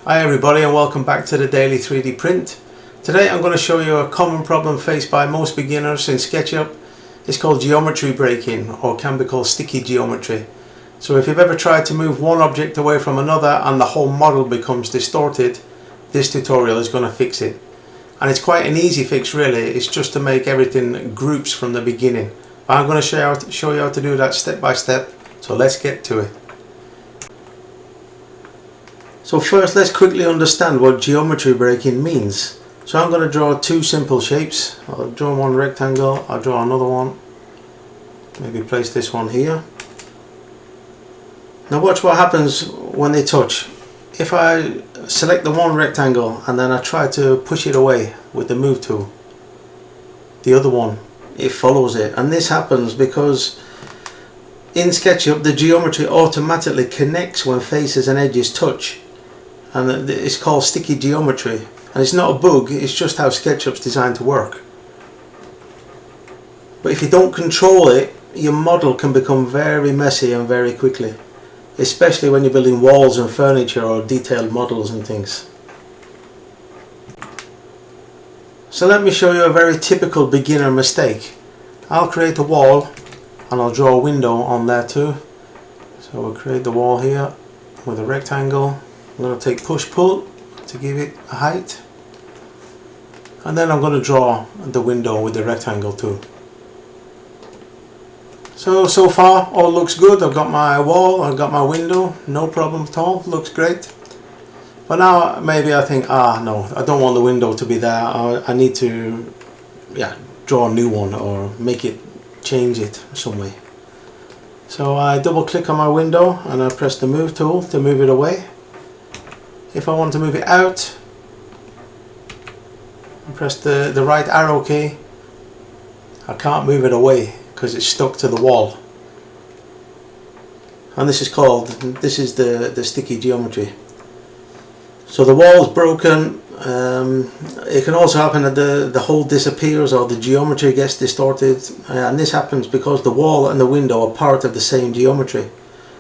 Hi everybody, and welcome back to the Daily 3D Print. Today I'm going to show you a common problem faced by most beginners in SketchUp. It's called geometry breaking, or can be called sticky geometry. So if you've ever tried to move one object away from another and the whole model becomes distorted, this tutorial is going to fix it. And it's quite an easy fix really. It's just to make everything groups from the beginning. But I'm going to show you how to do that step by step, so let's get to it. So first let's quickly understand what geometry breaking means. So I'm going to draw two simple shapes. I'll draw one rectangle, I'll draw another one. Maybe place this one here. Now watch what happens when they touch. If I select the one rectangle and then I try to push it away with the move tool, the other one, it follows it. And this happens because in SketchUp the geometry automatically connects when faces and edges touch. And it's called sticky geometry, and it's not a bug, it's just how SketchUp's designed to work. But if you don't control it, your model can become very messy and very quickly, especially when you're building walls and furniture or detailed models and things. So let me show you a very typical beginner mistake. I'll create a wall and I'll draw a window on there too. So we'll create the wall here with a rectangle. I'm going to take push pull to give it a height, and then I'm going to draw the window with the rectangle too. So far all looks good. I've got my wall, I've got my window, no problem at all, looks great. But now maybe I think, no, I don't want the window to be there. I need to draw a new one or make it, change it some way. So I double click on my window and I press the move tool to move it away. If I want to move it out, I press the right arrow key. I can't move it away because it's stuck to the wall. And this is the sticky geometry. So the wall is broken. It can also happen that the hole disappears or the geometry gets distorted. And this happens because the wall and the window are part of the same geometry.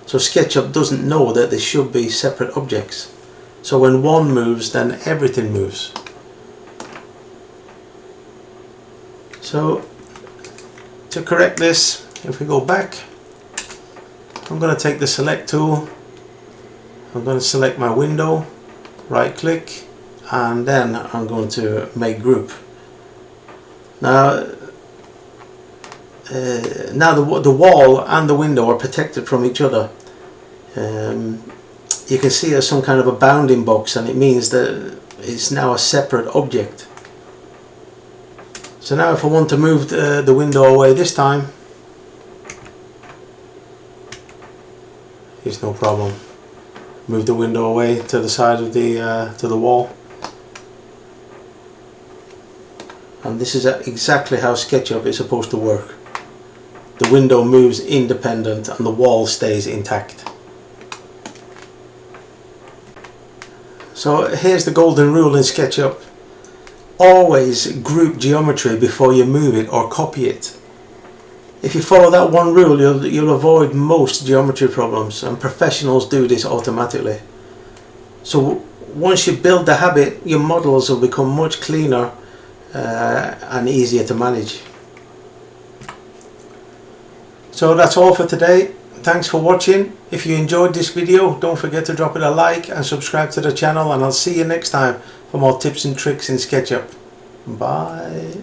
So SketchUp doesn't know that they should be separate objects. So when one moves, then everything moves. So to correct this, if we go back, I'm going to take the select tool. I'm going to select my window, right click, and then I'm going to make group. Now the wall and the window are protected from each other. You can see there's some kind of a bounding box, and it means that it's now a separate object. So now if I want to move the window away this time, it's no problem. Move the window away to the side of the wall. And this is exactly how SketchUp is supposed to work. The window moves independent and the wall stays intact. So here's the golden rule in SketchUp. Always group geometry before you move it or copy it. If you follow that one rule, you'll avoid most geometry problems, and professionals do this automatically. So once you build the habit, your models will become much cleaner and easier to manage. So that's all for today. Thanks for watching. If you enjoyed this video, don't forget to drop it a like and subscribe to the channel, and I'll see you next time for more tips and tricks in SketchUp. Bye.